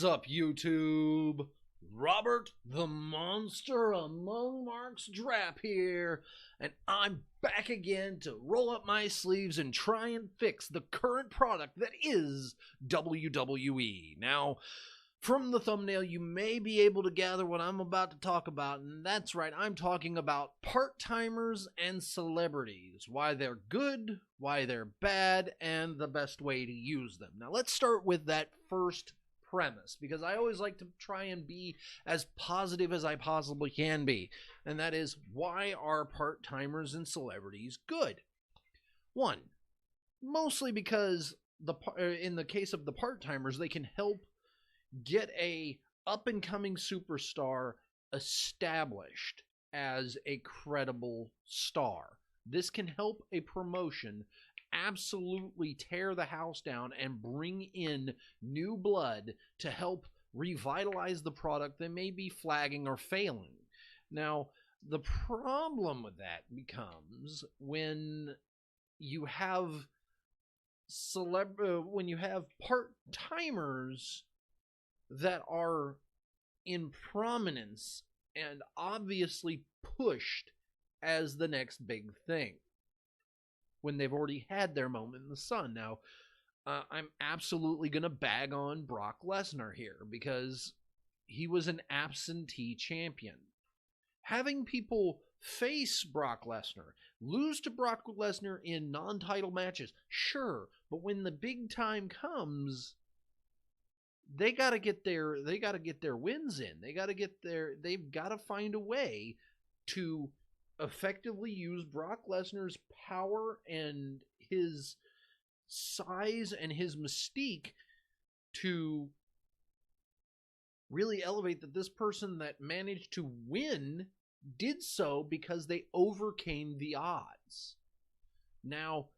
What's up, YouTube? Robert the Monster Among Marks Drapp here, and I'm back again to roll up my sleeves and try and fix the current product that is WWE. Now, from the thumbnail, you may be able to gather what I'm about to talk about, and that's right, I'm talking about part-timers and celebrities, why they're good, why they're bad, and the best way to use them. Now, let's start with that first premise, because I always like to try and be as positive as I possibly can be, and that is, why are part-timers and celebrities good? One, mostly because in the case of the part-timers, they can help get a up-and-coming superstar established as a credible star. This can help a promotion absolutely tear the house down and bring in new blood to help revitalize the product that may be flagging or failing. Now, the problem with that becomes when you have part-timers that are in prominence and obviously pushed as the next big thing when they've already had their moment in the sun. Now, I'm absolutely going to bag on Brock Lesnar here because he was an absentee champion. Having people face Brock Lesnar, lose to Brock Lesnar in non-title matches, sure, but when the big time comes, they got to get their wins in. They've got to find a way to effectively use Brock Lesnar's power and his size and his mystique to really elevate that this person that managed to win did so because they overcame the odds. Now,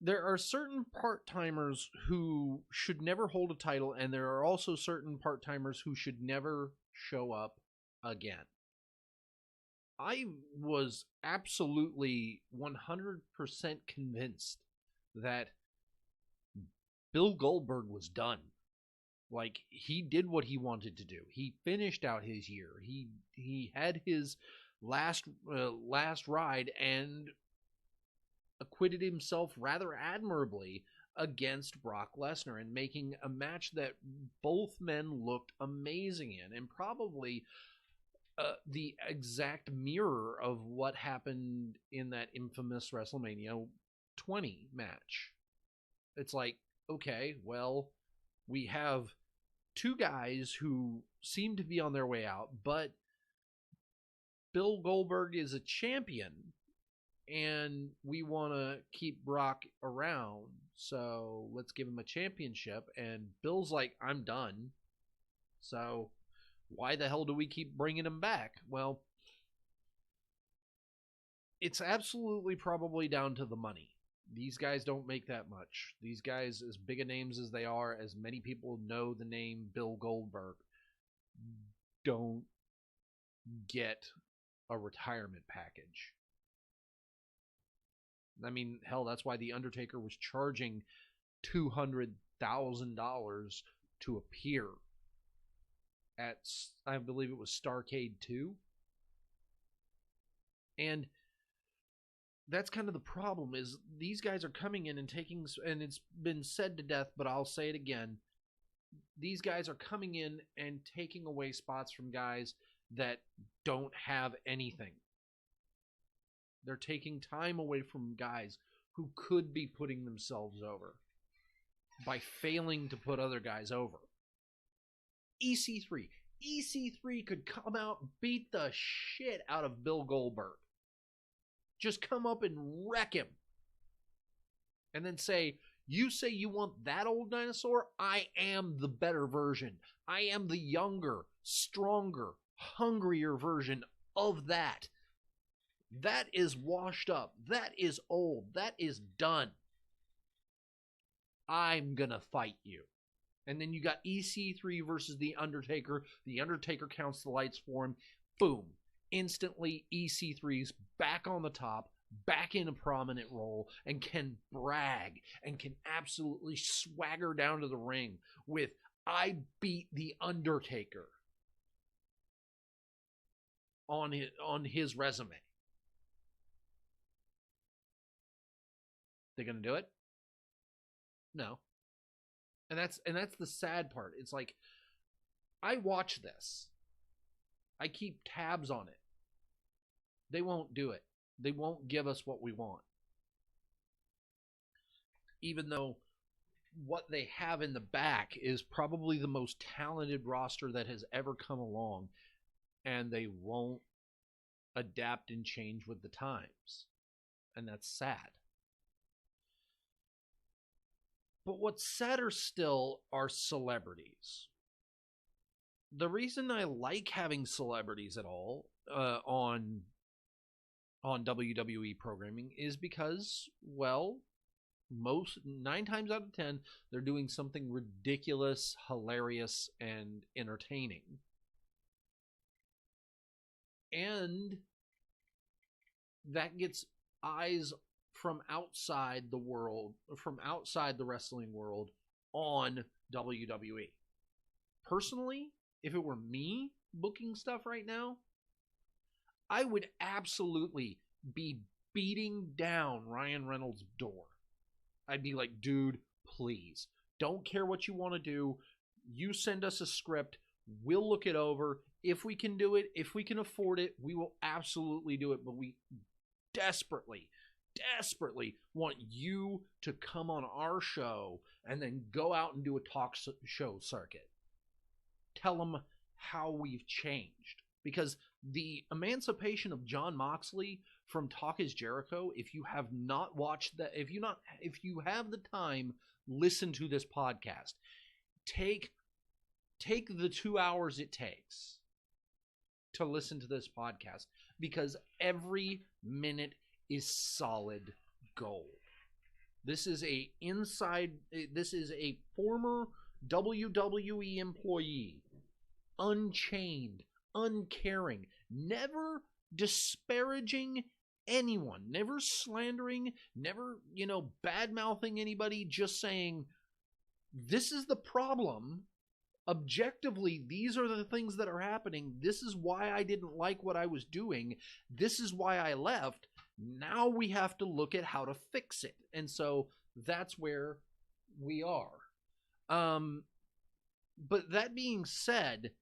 there are certain part-timers who should never hold a title, and there are also certain part-timers who should never show up again. I was absolutely 100% convinced that Bill Goldberg was done. Like, he did what he wanted to do. He finished out his year. He had his last ride and acquitted himself rather admirably against Brock Lesnar and making a match that both men looked amazing in, and probably the exact mirror of what happened in that infamous WrestleMania 20 match. It's like, okay, well, we have two guys who seem to be on their way out, but Bill Goldberg is a champion, and we want to keep Brock around, so let's give him a championship. And Bill's like, I'm done. So why the hell do we keep bringing him back? Well, it's absolutely probably down to the money. These guys don't make that much. These guys, as big a names as they are, as many people know the name Bill Goldberg, don't get a retirement package. I mean, hell, that's why The Undertaker was charging $200,000 to appear at, I believe it was Starrcade 2. And that's kind of the problem, is these guys are coming in and taking, and it's been said to death, but I'll say it again, these guys are coming in and taking away spots from guys that don't have anything. They're taking time away from guys who could be putting themselves over by failing to put other guys over. EC3. EC3 could come out and beat the shit out of Bill Goldberg. Just come up and wreck him. And then say you want that old dinosaur? I am the better version. I am the younger, stronger, hungrier version of that. That is washed up. That is old. That is done. I'm gonna fight you. And then you got EC3 versus The Undertaker. The Undertaker counts the lights for him. Boom. Instantly, EC3's back on the top, back in a prominent role, and can brag and can absolutely swagger down to the ring with, I beat The Undertaker on his resume. They gonna do it? No. And that's the sad part. It's like, I watch this. I keep tabs on it. They won't do it. They won't give us what we want. Even though what they have in the back is probably the most talented roster that has ever come along, and they won't adapt and change with the times. And that's sad. But what's sadder still are celebrities. The reason I like having celebrities at all on WWE programming is because, well, 9 times out of 10, they're doing something ridiculous, hilarious, and entertaining. And that gets eyes from outside the world, from outside the wrestling world, on WWE. Personally, if it were me booking stuff right now, I would absolutely be beating down Ryan Reynolds' door. I'd be like, dude, please, don't care what you want to do. You send us a script. We'll look it over. If we can do it, if we can afford it, we will absolutely do it. But we desperately want you to come on our show and then go out and do a talk show circuit. Tell them how we've changed. Because the emancipation of Jon Moxley from Talk Is Jericho, if you have not watched that, if you have the time, listen to this podcast. Take the 2 hours it takes to listen to this podcast, because every minute is solid gold. This is a former WWE employee, unchained, uncaring, never disparaging anyone, never slandering, never, bad-mouthing anybody, just saying, this is the problem. Objectively, these are the things that are happening. This is why I didn't like what I was doing. This is why I left. Now we have to look at how to fix it. And so that's where we are. But that being said,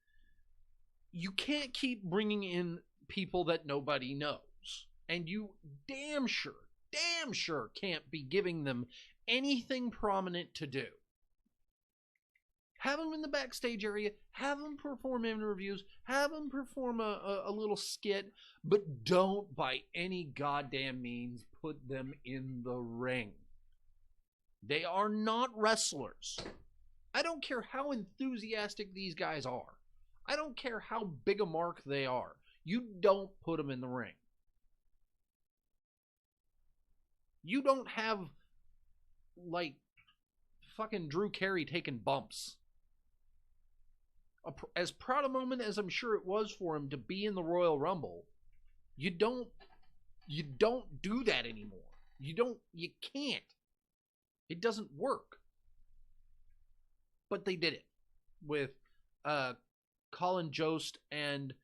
you can't keep bringing in people that nobody knows. And you damn sure can't be giving them anything prominent to do. Have them in the backstage area, have them perform interviews, have them perform a little skit, but don't by any goddamn means put them in the ring. They are not wrestlers. I don't care how enthusiastic these guys are. I don't care how big a mark they are. You don't put them in the ring. You don't have, like, fucking Drew Carey taking bumps. As proud a moment as I'm sure it was for him to be in the Royal Rumble, you don't do that anymore. You can't. It doesn't work. But they did it with Colin Jost and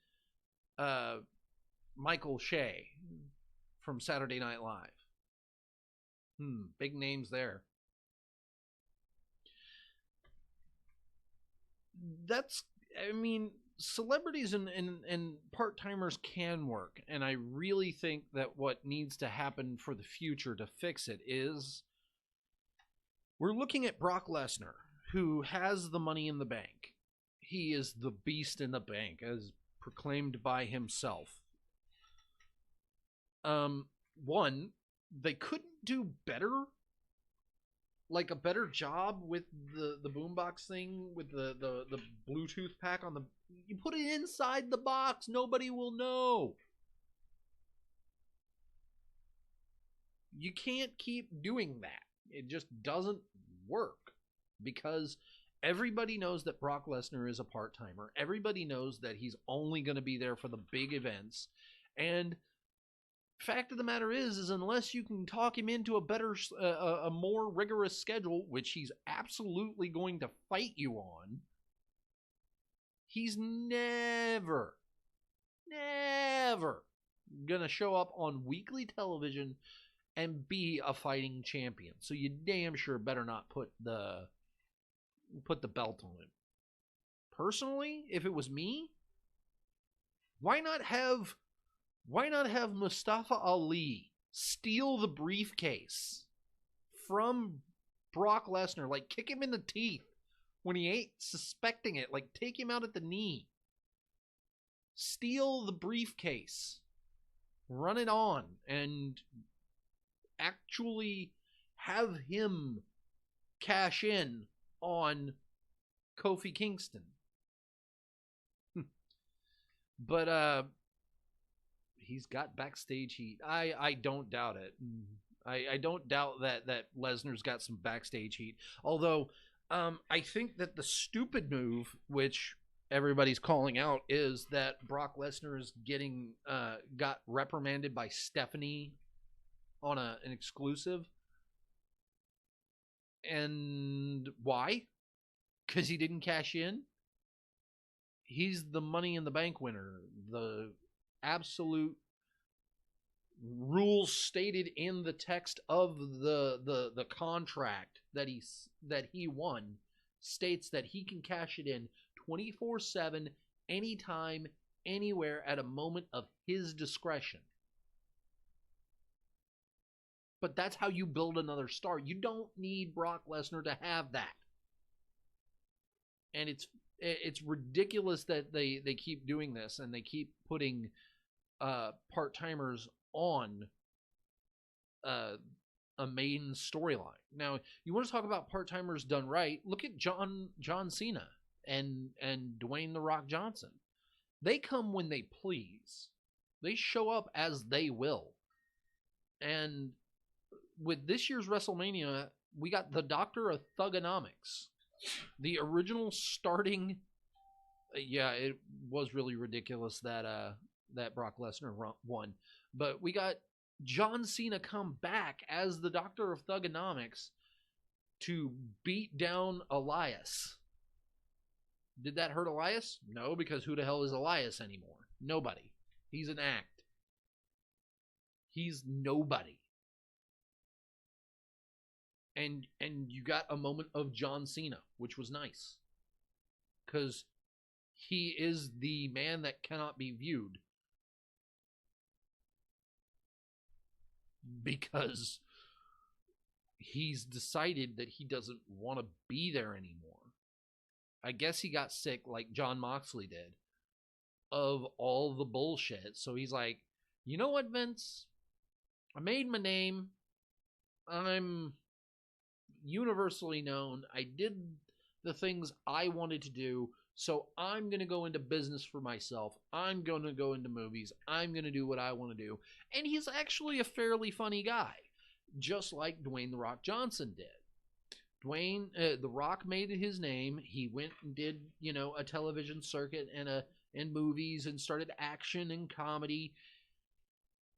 Michael Shea from Saturday Night Live. Big names there. Celebrities and part-timers can work, and I really think that what needs to happen for the future to fix it is we're looking at Brock Lesnar, who has the money in the bank. He is the beast in the bank, as proclaimed by himself. One, they couldn't do better, like a better job with the boombox thing, with the Bluetooth pack on the... You put it inside the box, nobody will know. You can't keep doing that. It just doesn't work, because everybody knows that Brock Lesnar is a part-timer. Everybody knows that he's only going to be there for the big events. And fact of the matter is unless you can talk him into a more rigorous schedule, which he's absolutely going to fight you on, He's never gonna show up on weekly television and be a fighting champion. So you damn sure better not put the belt on him. Personally, if it was me, why not have Mustafa Ali steal the briefcase from Brock Lesnar, like kick him in the teeth when he ain't suspecting it, like take him out at the knee, steal the briefcase, run it on, and actually have him cash in on Kofi Kingston. But he's got backstage heat. I don't doubt it. I don't doubt that Lesnar's got some backstage heat. Although I think that the stupid move, which everybody's calling out, is that Brock Lesnar is got reprimanded by Stephanie on an exclusive. And why? Because he didn't cash in? He's the Money in the Bank winner. The absolute rules stated in the text of the contract that he won states that he can cash it in 24/7, anytime, anywhere, at a moment of his discretion. But that's how you build another star. You don't need Brock Lesnar to have that. And it's ridiculous that they keep doing this, and they keep putting part-timers on a main storyline. Now, you want to talk about part-timers done right? Look at John Cena and Dwayne "The Rock" Johnson. They come when they please. They show up as they will. And with this year's WrestleMania, we got the Doctor of Thugonomics. The original starting, it was really ridiculous that Brock Lesnar won. But we got John Cena come back as the Doctor of Thugonomics to beat down Elias. Did that hurt Elias? No, because who the hell is Elias anymore? Nobody. He's an act. He's nobody. And you got a moment of John Cena, which was nice. Because he is the man that cannot be viewed. Because he's decided that he doesn't want to be there anymore. I guess he got sick, like John Moxley did, of all the bullshit. So he's like, you know what, Vince? I made my name. I'm universally known. I did the things I wanted to do, so I'm going to go into business for myself. I'm going to go into movies. I'm going to do what I want to do. And he's actually a fairly funny guy, just like Dwayne "The Rock" Johnson did. Dwayne, The Rock made his name. He went and did, a television circuit and movies, and started action and comedy,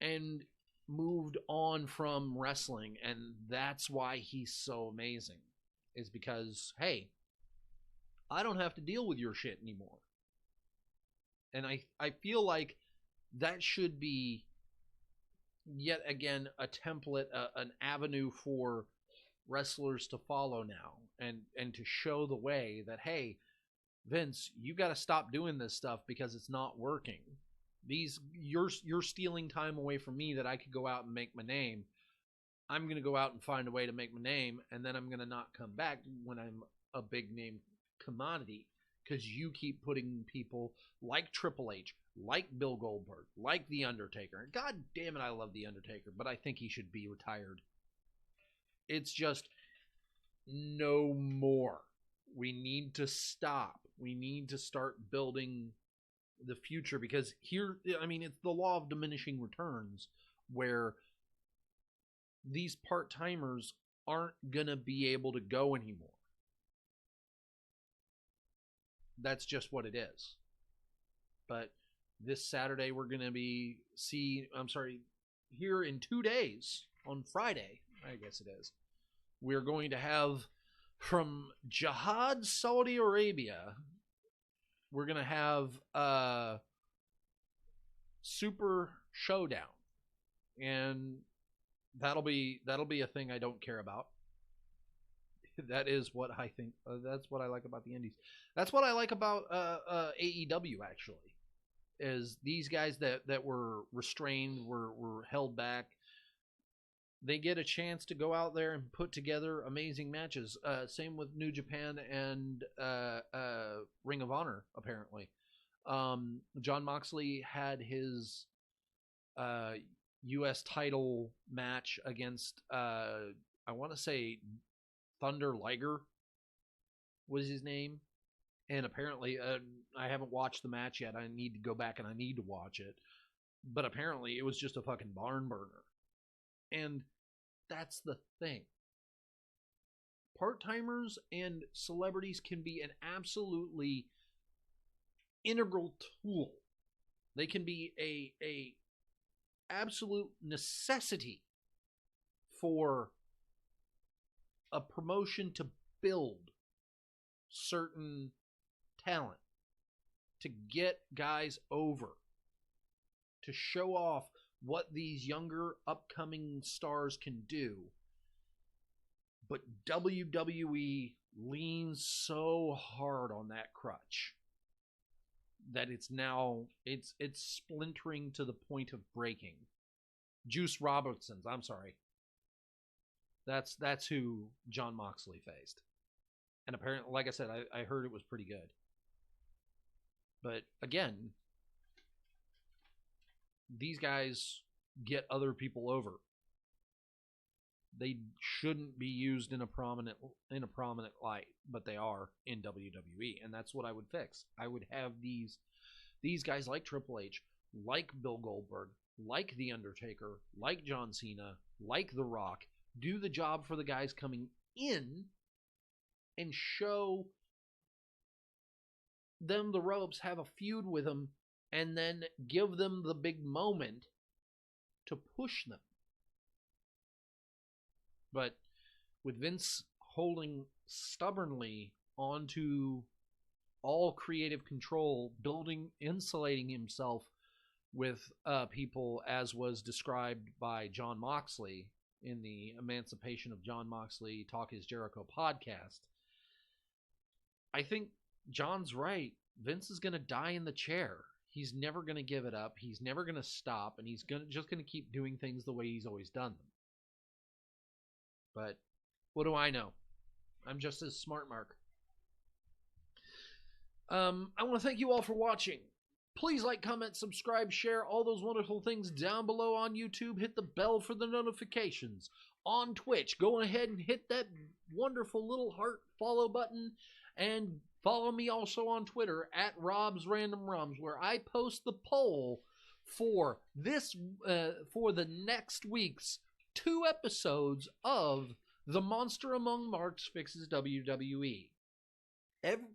and moved on from wrestling. And that's why he's so amazing, is because, hey, I don't have to deal with your shit anymore. And I feel like that should be, yet again, a template, an avenue for wrestlers to follow now, and to show the way that, hey, Vince, you got to stop doing this stuff because it's not working. You're stealing time away from me that I could go out and make my name. I'm going to go out and find a way to make my name, and then I'm going to not come back when I'm a big name commodity, because you keep putting people like Triple H, like Bill Goldberg, like The Undertaker. God damn it, I love The Undertaker, but I think he should be retired. It's just no more. We need to stop. We need to start building the future, because here, it's the law of diminishing returns, where these part-timers aren't gonna be able to go anymore. That's just what it is. But this Saturday we're gonna be here in 2 days, on Friday, I guess it is, we're going to have from Jihad, Saudi Arabia, we're gonna have Super Showdown, and that'll be a thing I don't care about. That is what I think. That's what I like about the Indies. That's what I like about AEW actually. Is these guys that were restrained, were held back. They get a chance to go out there and put together amazing matches. Same with New Japan and Ring of Honor, apparently. Jon Moxley had his U.S. title match against, I want to say, Thunder Liger was his name. And apparently, I haven't watched the match yet. I need to go back and I need to watch it. But apparently, it was just a fucking barn burner. And that's the thing. Part-timers and celebrities can be an absolutely integral tool. They can be a absolute necessity for a promotion to build certain talent, to get guys over, to show off what these younger upcoming stars can do. But WWE leans so hard on that crutch that it's splintering to the point of breaking. Juice Robertson's, I'm sorry. That's who Jon Moxley faced. And apparently, like I said, I heard it was pretty good. But again, these guys get other people over. They shouldn't be used in a prominent light, but they are in WWE, and that's what I would fix. I would have these guys like Triple H, like Bill Goldberg, like The Undertaker, like John Cena, like The Rock, do the job for the guys coming in and show them the ropes, have a feud with them, and then give them the big moment to push them. But with Vince holding stubbornly onto all creative control, insulating himself with people, as was described by Jon Moxley in the Emancipation of Jon Moxley Talk Is Jericho podcast, I think John's right. Vince is going to die in the chair. He's never going to give it up. He's never going to stop, and he's just going to keep doing things the way he's always done them. But what do I know? I'm just as smart, Mark. I want to thank you all for watching. Please like, comment, subscribe, share, all those wonderful things down below on YouTube. Hit the bell for the notifications. On Twitch, go ahead and hit that wonderful little heart follow button. And follow me also on Twitter at Rob's Random Rums, where I post the poll for the next week's 2 episodes of The Monster Among Marks Fixes WWE.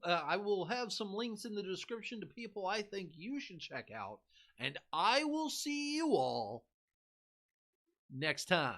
I will have some links in the description to people I think you should check out, and I will see you all next time.